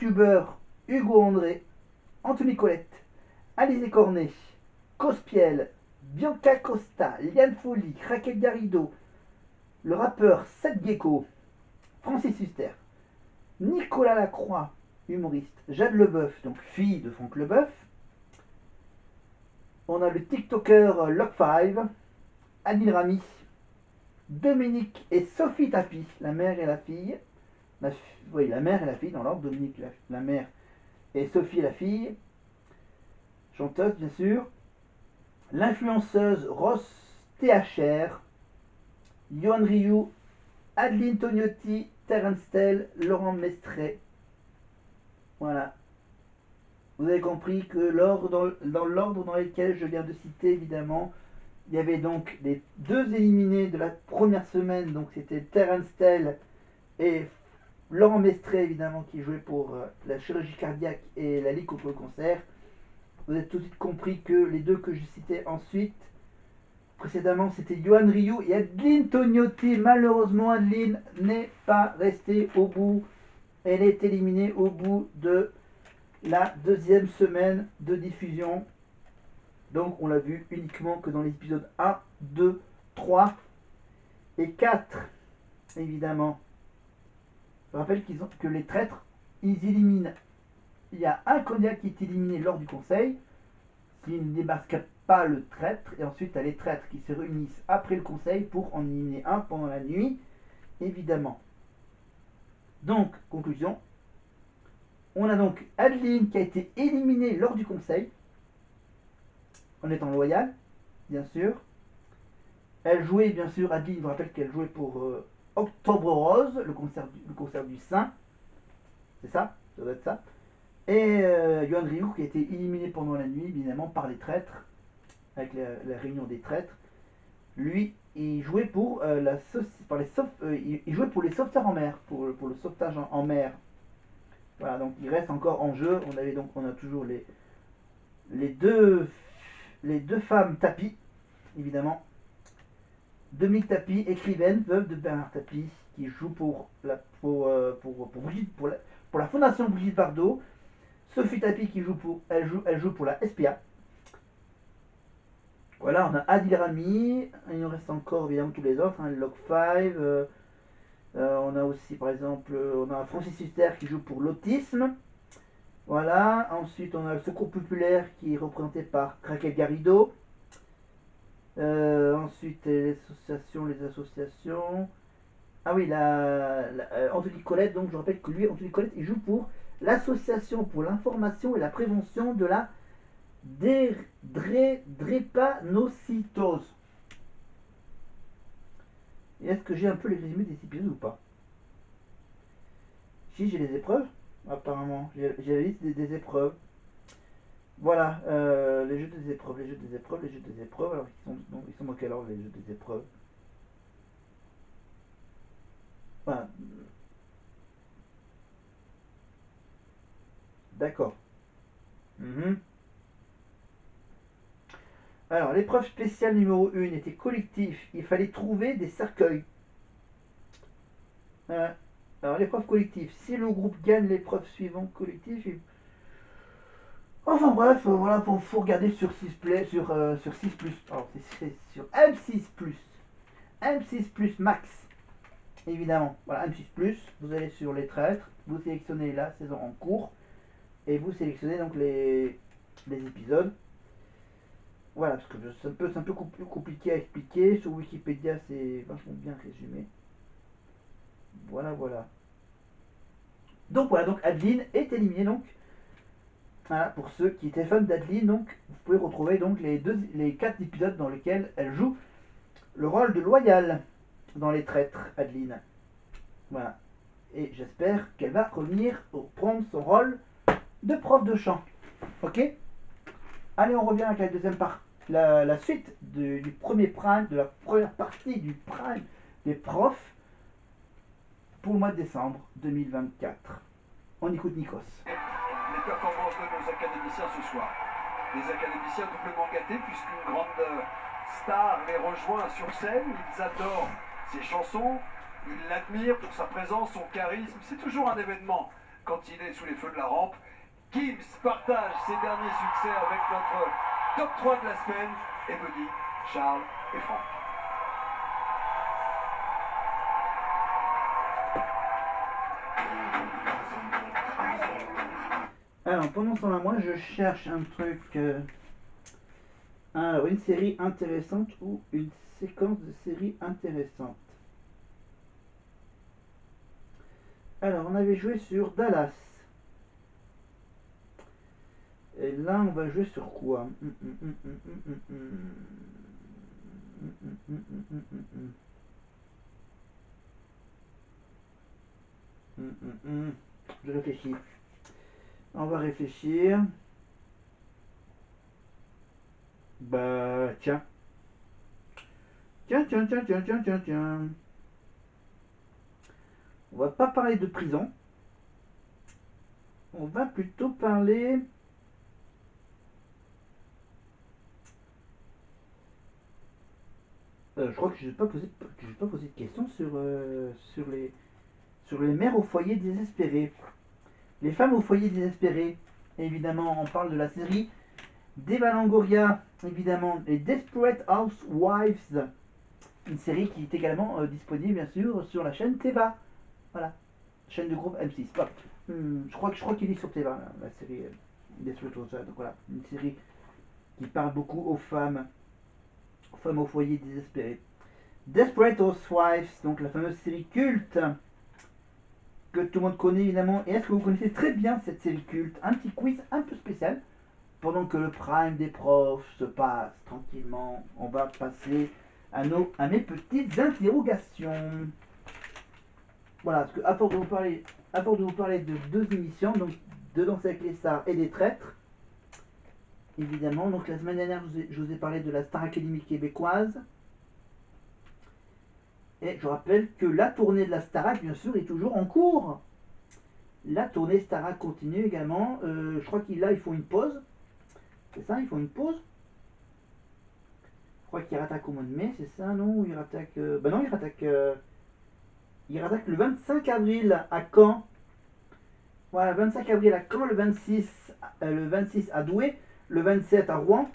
youtubeurs Hugo André, Anthony Colette, Alizé Cornet, Cospiel, Bianca Costa, Liane Folly, Raquel Garrido, le rappeur Seth Gecko, Francis Huster, Nicolas Lacroix, humoriste, Jade Leboeuf, donc fille de Franck Leboeuf. On a le TikToker Lock5, Adil Rami, Dominique et Sophie Tapi, la mère et la fille. Oui, la mère et la fille dans l'ordre. Dominique, la mère, et Sophie, la fille. Chanteuse, bien sûr. L'influenceuse Ross THR, Yohan Ryu, Adeline Tognotti, Terence Tell, Laurent Mestré. Voilà. Vous avez compris que dans l'ordre dans lequel je viens de citer, évidemment, il y avait donc les deux éliminés de la première semaine. Donc c'était Terence Tell et Laurent Mestré, évidemment, qui jouait pour la chirurgie cardiaque et la Ligue contre le cancer. Vous avez tout de suite compris que les deux que je citais ensuite, précédemment, c'était Yohan Ryu et Adeline Tognotti. Malheureusement, Adeline n'est pas restée au bout. Elle est éliminée au bout de la deuxième semaine de diffusion. Donc on l'a vu uniquement que dans les épisodes 1, 2, 3 et 4. Évidemment. Je rappelle que les traîtres, ils éliminent. Il y a un candidat qui est éliminé lors du conseil, s'il ne démasque pas le traître, et ensuite il y a les traîtres qui se réunissent après le conseil pour en éliminer un pendant la nuit, évidemment. Donc, conclusion. On a donc Adeline qui a été éliminée lors du conseil, en étant loyale, bien sûr. Elle jouait, bien sûr, Adeline, je vous rappelle qu'elle jouait pour Octobre Rose, le concert du Saint. C'est ça? Ça doit être ça. Et Yohan Ryu qui a été éliminé pendant la nuit, évidemment, par les traîtres, avec la réunion des traîtres. Lui, il jouait pour il jouait pour les sauveteurs en mer, pour le sauvetage en mer. Voilà, donc il reste encore en jeu. On a toujours les deux femmes tapis, évidemment. Dominique Tapie, écrivaine, veuve de Bernard Tapie, qui joue pour la Fondation Brigitte Bardot. Sophie Tapie qui elle joue pour la SPA. Voilà, on a Adil Rami, il nous reste encore évidemment tous les autres, hein, Log5, on a aussi par exemple, on a Francis Huster qui joue pour l'autisme. Voilà, ensuite on a le Secours Populaire qui est représenté par Raquel Garrido. Ensuite les associations. Ah oui, Anthony Colette, donc je rappelle que lui, Anthony Colette, il joue pour l'association pour l'information et la prévention de la drépanocytose. Et est-ce que j'ai un peu les résumés des épisodes ou pas? Si, j'ai les épreuves, apparemment. J'ai la liste des épreuves. Voilà, les jeux des épreuves, les jeux des épreuves, les jeux des épreuves. Alors, ils sont dans quel ordre, les jeux des épreuves? Voilà. D'accord. Mhm. Alors, l'épreuve spéciale numéro 1 était collectif. Il fallait trouver des cercueils. Alors, l'épreuve collective. Si le groupe gagne l'épreuve suivante collective, enfin bref, voilà, faut regarder sur 6 play, sur 6 plus. Alors, c'est sur M6 plus. M6 plus max. Évidemment. Voilà, M6 plus. Vous allez sur les traîtres. Vous sélectionnez la saison en cours. Et vous sélectionnez donc les épisodes. Voilà, parce que c'est un peu compliqué à expliquer. Sur Wikipédia, c'est vachement bien résumé. Voilà, voilà. Donc voilà, donc Adeline est éliminée donc. Voilà, pour ceux qui étaient fans d'Adeline, donc vous pouvez retrouver donc les 4 épisodes dans lesquels elle joue le rôle de loyale dans les traîtres, Adeline. Voilà. Et j'espère qu'elle va revenir pour prendre son rôle de prof de chant. Ok? Allez, on revient avec la deuxième partie. La suite du premier prime, de la première partie du prime des profs pour le mois de décembre 2024. On écoute Nikos. Les performances de nos académiciens ce soir. Des académiciens doublement gâtés puisqu'une grande star les rejoint sur scène. Ils adorent ses chansons, ils l'admirent pour sa présence, son charisme. C'est toujours un événement quand il est sous les feux de la rampe. Gims partage ses derniers succès avec notre top 3 de la semaine, Elodie, Charles et Franck. Alors, pendant ce temps-là, moi, je cherche un truc... alors, une série intéressante ou une séquence de série intéressante. Alors, on avait joué sur Dallas. Et là, on va jouer sur quoi? Je réfléchis. On va réfléchir. Bah, tiens. Tiens. On va pas parler de prison. On va plutôt parler... je crois que je n'ai pas posé de question sur les mères au foyer désespérées. Les femmes au foyer désespérées. Évidemment, on parle de la série d'Eva Longoria, évidemment, et Desperate Housewives. Une série qui est également disponible, bien sûr, sur la chaîne Teva. Voilà. Chaîne de groupe M6. Voilà. Je crois qu'il est sur Teva, la série Desperate Housewives. Donc voilà, une série qui parle beaucoup aux femmes au foyer désespérées. Desperate Housewives, donc la fameuse série culte que tout le monde connaît évidemment. Et est-ce que vous connaissez très bien cette série culte? Un petit quiz un peu spécial. Pendant que le prime des profs se passe tranquillement, on va passer à mes petites interrogations. Voilà, parce que à force de vous parler de deux émissions, donc de Danser avec les stars et des traîtres, évidemment, donc la semaine dernière je vous ai parlé de la Star Academy québécoise. Et je rappelle que la tournée de la Starac, bien sûr, est toujours en cours. La tournée Starac continue également. Je crois qu'ils font une pause. C'est ça, ils font une pause. Je crois qu'ils rattaquent au mois de mai, c'est ça, non? Ils rattaquent... non, ils rattaquent le 25 avril à Caen. Voilà, le 25 avril à Caen, le 26 à Douai, le 27 à Rouen.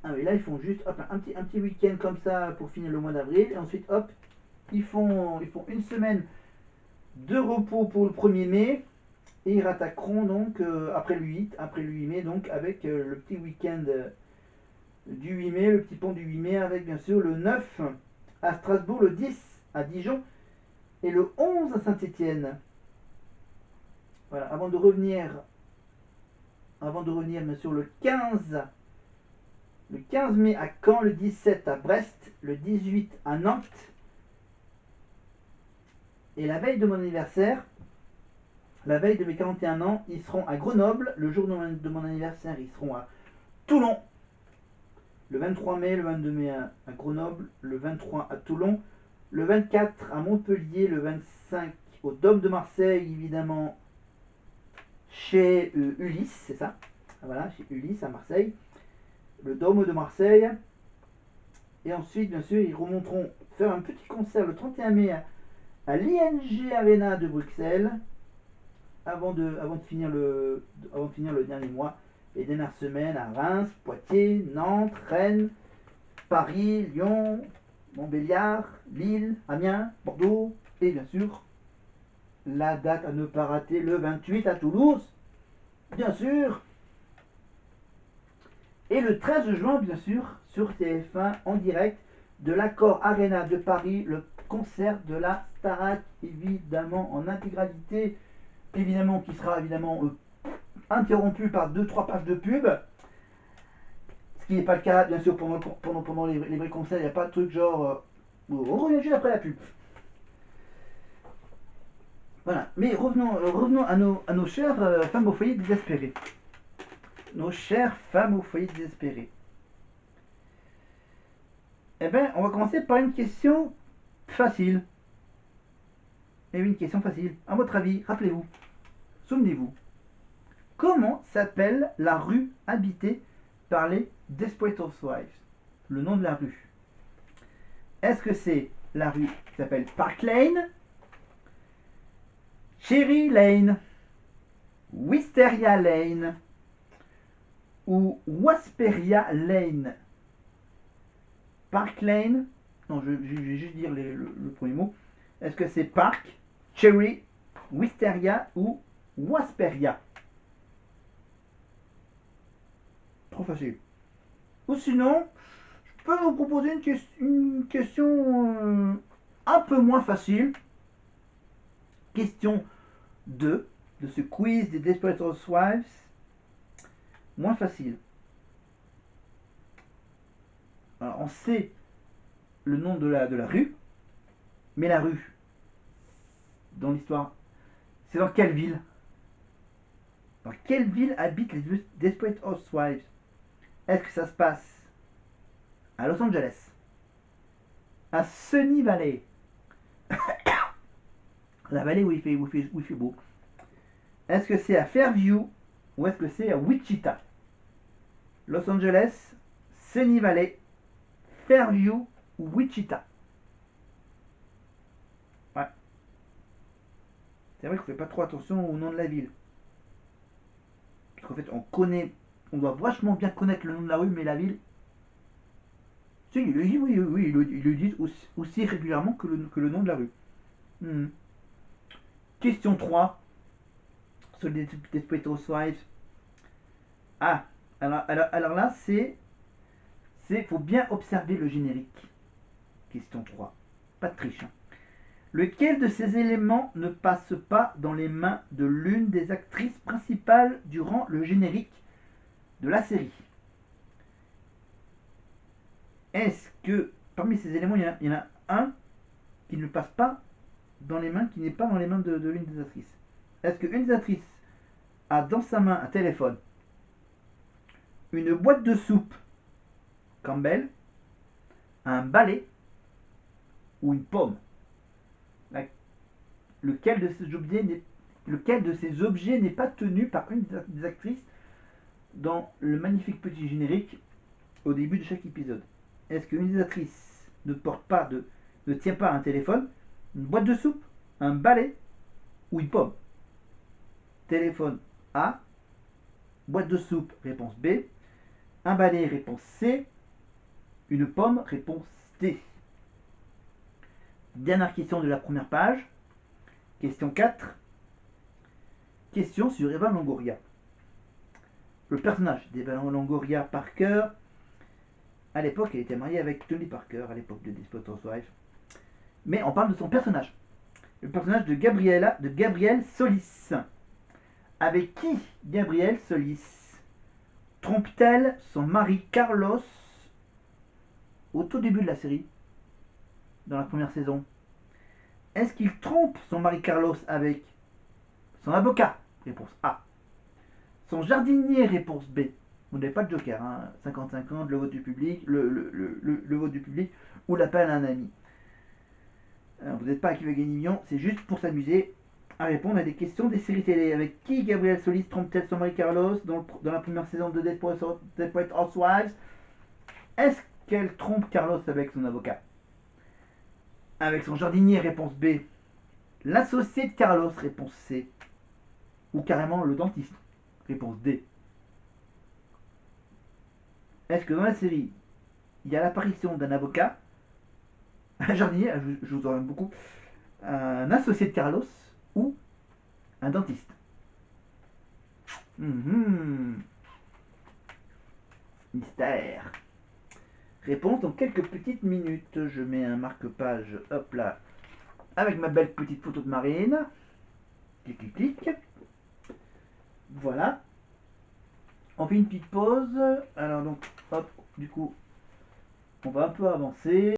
Ah oui, là ils font juste hop, un petit week-end comme ça pour finir le mois d'avril. Et ensuite, hop, ils font une semaine de repos pour le 1er mai. Et ils rattaqueront donc après le 8 mai, donc avec le petit week-end du 8 mai, le petit pont du 8 mai, avec bien sûr le 9 à Strasbourg, le 10 à Dijon et le 11 à Saint-Étienne. Voilà, avant de revenir bien sûr le 15 mai à Caen, le 17 à Brest, le 18 à Nantes. Et la veille de mon anniversaire, la veille de mes 41 ans, ils seront à Grenoble. Le jour de mon anniversaire, ils seront à Toulon. Le 23 mai, le 22 mai à Grenoble, le 23 à Toulon, le 24 à Montpellier, le 25 au Dôme de Marseille, évidemment, chez Ulysse, c'est ça. Voilà, chez Ulysse à Marseille. Le Dôme de Marseille. Et ensuite, bien sûr, ils remonteront faire un petit concert le 31 mai à l'ING Arena de Bruxelles. Avant de finir le dernier mois, les dernières semaines à Reims, Poitiers, Nantes, Rennes, Paris, Lyon, Montbéliard, Lille, Amiens, Bordeaux, et bien sûr, la date à ne pas rater, le 28 à Toulouse, bien sûr, et le 13 juin, bien sûr, sur TF1 en direct de l'Accor Arena de Paris, le concert de la Starac, évidemment en intégralité, évidemment qui sera évidemment interrompu par 2-3 pages de pub. Ce qui n'est pas le cas, bien sûr, pendant les vrais concerts, il n'y a pas de truc genre on revient juste après la pub. Voilà, mais revenons à nos chères femmes au foyer désespérées. Nos chères femmes au foyer désespérées. Eh bien, on va commencer par une question facile. Et oui, une question facile. À votre avis, rappelez-vous, souvenez-vous, comment s'appelle la rue habitée par les Desperate Housewives? Le nom de la rue. Est-ce que c'est la rue qui s'appelle Park Lane? Cherry Lane, Wisteria Lane ou Wasperia Lane? Park Lane, non, je vais juste dire le premier mot. Est-ce que c'est Park, Cherry, Wisteria ou Wasperia? Trop facile. Ou sinon, je peux vous proposer une question un peu moins facile. Question 2 de ce quiz des Desperate Housewives. Moins facile. Alors, on sait le nom de la rue, mais la rue, dans l'histoire, c'est dans quelle ville? Dans quelle ville habitent les Desperate Housewives? Est-ce que ça se passe à Los Angeles, à Sunny Valley, la vallée où il fait beau? Est-ce que c'est à Fairview ou est-ce que c'est à Wichita? Los Angeles, Sunny Valley, Fairview ou Wichita? Ouais. C'est vrai qu'on fait pas trop attention au nom de la ville. Parce qu'en fait, on doit vachement bien connaître le nom de la rue, mais la ville, si, ils le disent aussi régulièrement que le nom de la rue. Question 3 sur les Desperate Housewives. Ah, alors là, faut bien observer le générique. Question 3. Pas de triche. Hein. Lequel de ces éléments ne passe pas dans les mains de l'une des actrices principales durant le générique de la série? Est-ce que parmi ces éléments, il y en a un qui ne passe pas dans les mains, qui n'est pas dans les mains de l'une des actrices? Est-ce qu'une des actrices a dans sa main un téléphone, une boîte de soupe Campbell, un balai ou une pomme? Lequel de ces objets n'est pas tenu par une des actrices dans le magnifique petit générique au début de chaque épisode? Est-ce qu'une des actrices ne tient pas un téléphone, une boîte de soupe, un balai ou une pomme? Téléphone A, boîte de soupe réponse B, un balai réponse C, une pomme réponse D. Dernière question de la première page. Question 4. Question sur Eva Longoria. Le personnage d'Eva Longoria Parker, à l'époque, elle était mariée avec Tony Parker, à l'époque de Desperate Housewives. Mais on parle de son personnage. Le personnage de Gabrielle Solis. Avec qui Gabrielle Solis trompe-t-elle son mari Carlos au tout début de la série, dans la première saison? Est-ce qu'il trompe son mari Carlos avec son avocat? Réponse A. Son jardinier? Réponse B. Vous n'avez pas de joker, hein. 50-50, le vote du public, le vote du public ou l'appel à un ami. Alors, vous n'êtes pas à qui veut gagner million, c'est juste pour s'amuser à répondre à des questions des séries télé. Avec qui Gabrielle Solis trompe-t-elle son mari Carlos dans la première saison de Desperate Housewives? Est-ce qu'elle trompe Carlos avec son avocat? Avec son jardinier? Réponse B. L'associé de Carlos? Réponse C. Ou carrément le dentiste? Réponse D. Est-ce que dans la série, il y a l'apparition d'un avocat, un jardinier, je vous en aime beaucoup, un associé de Carlos ou un dentiste? Mystère. Réponse dans quelques petites minutes. Je mets un marque-page, hop là, avec ma belle petite photo de Marine. Clic, clic, clic. Voilà. On fait une petite pause. Alors donc, hop, du coup, on va un peu avancer.